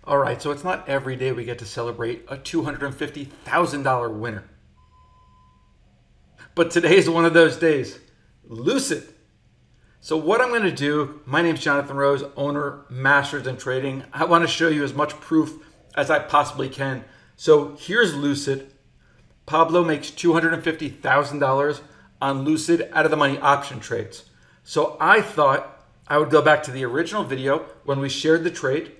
All right, so it's not every day we get to celebrate a $250,000 winner. But today is one of those days. Lucid. So what I'm going to do, my name is Jonathan Rose, owner, Masters in Trading. I want to show you as much proof as I possibly can. So here's Lucid. Pablo makes $250,000 on Lucid out of the money option trades. So I thought I would go back to the original video when we shared the trade.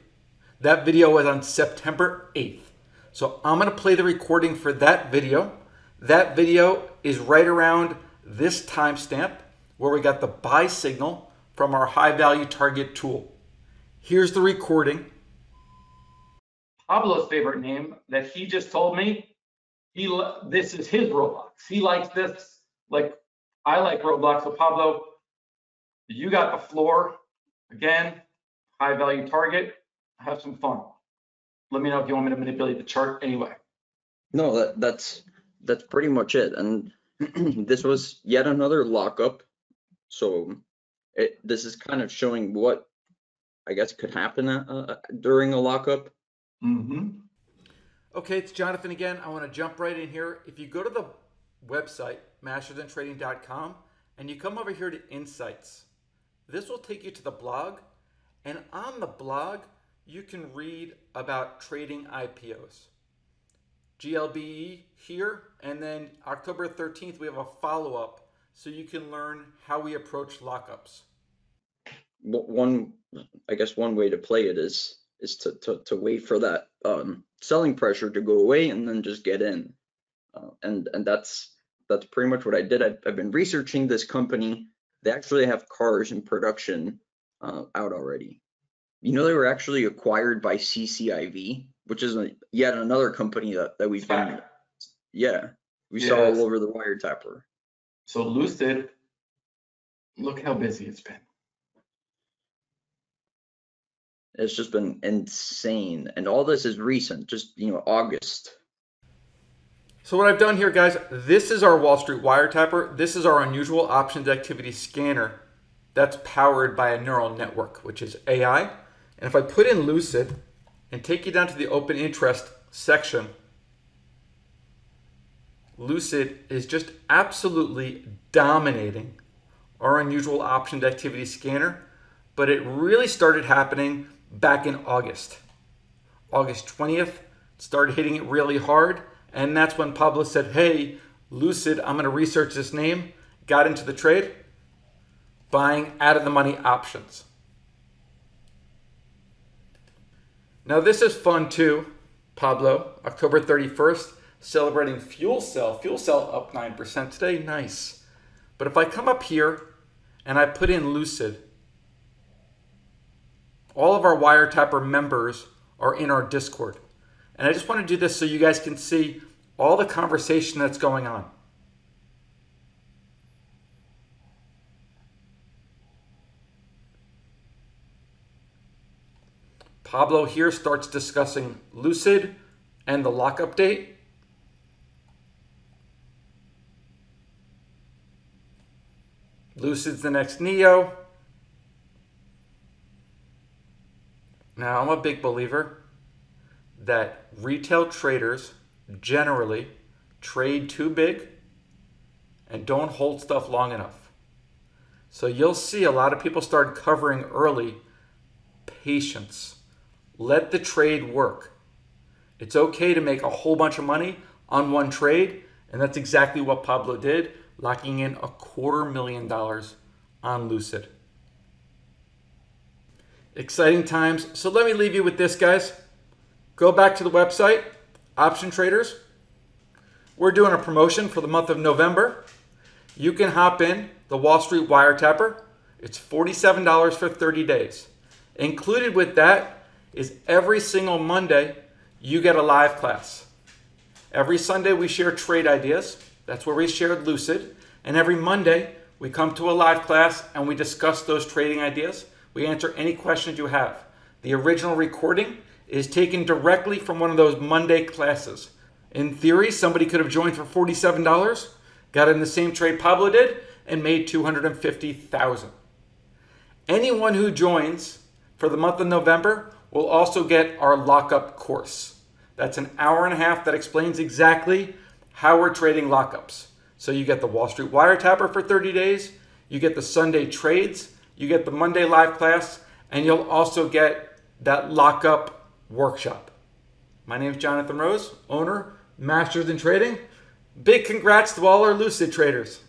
That video was on September 8th. So I'm going to play the recording for that video. That video is right around this timestamp where we got the buy signal from our high value target tool. Here's the recording. Pablo's favorite name that he just told me, this is his Roblox. He likes this, like I like Roblox. So Pablo, you got the floor. Again, high value target. Have some fun. Let me know if you want me to manipulate the chart anyway. No, that's pretty much it. And this was yet another lockup. So this is kind of showing what I guess could happen during a lockup. Okay, it's Jonathan again. I want to jump right in here. If you go to the website, mastersthan.trading.com, and you come over here to Insights, this will take you to the blog. And on the blog, you can read about trading IPOs. GLBE here, and then October 13th, we have a follow-up so you can learn how we approach lockups. I guess one way to play it is to wait for that selling pressure to go away and then just get in. And that's pretty much what I did. I've been researching this company. They actually have cars in production out already. You know, they were actually acquired by CCIV, which is yet another company that we've been, we saw all over the wiretapper. So Lucid, look how busy it's been. It's just been insane. And all this is recent, just, August. So what I've done here, guys, this is our Wall Street wiretapper. This is our unusual options activity scanner that's powered by a neural network, which is AI. And if I put in Lucid and take you down to the open interest section, Lucid is just absolutely dominating our unusual options activity scanner, but it really started happening back in August. August 20th, it started hitting it really hard, and that's when Pablo said, hey, Lucid, I'm going to research this name, got into the trade, buying out of the money options. Now this is fun too, Pablo, October 31st, celebrating Fuel Cell. Fuel Cell up 9% today, nice. But if I come up here and I put in Lucid, all of our wiretapper members are in our Discord. And I just want to do this so you guys can see all the conversation that's going on. Pablo here starts discussing Lucid and the lockup date. Lucid's the next Neo. Now, I'm a big believer that retail traders generally trade too big and don't hold stuff long enough. So you'll see a lot of people start covering early. Patience. Let the trade work. It's okay to make a whole bunch of money on one trade, and that's exactly what Pablo did, locking in $250,000 on Lucid. Exciting times. So let me leave you with this, guys. Go back to the website, Option Traders. We're doing a promotion for the month of November. You can hop in the Wall Street wiretapper. It's $47 for 30 days. Included with that is every single Monday, you get a live class. Every Sunday, we share trade ideas. That's where we shared Lucid. And every Monday, we come to a live class and we discuss those trading ideas. We answer any questions you have. The original recording is taken directly from one of those Monday classes. In theory, somebody could have joined for $47, got in the same trade Pablo did, and made $250,000. Anyone who joins for the month of November will also get our lockup course. That's an hour and a half that explains exactly how we're trading lockups. So you get the Wall Street Wiretapper for 30 days, you get the Sunday trades, you get the Monday live class, and you'll also get that lockup workshop. My name is Jonathan Rose, owner, Masters in Trading. Big congrats to all our Lucid traders.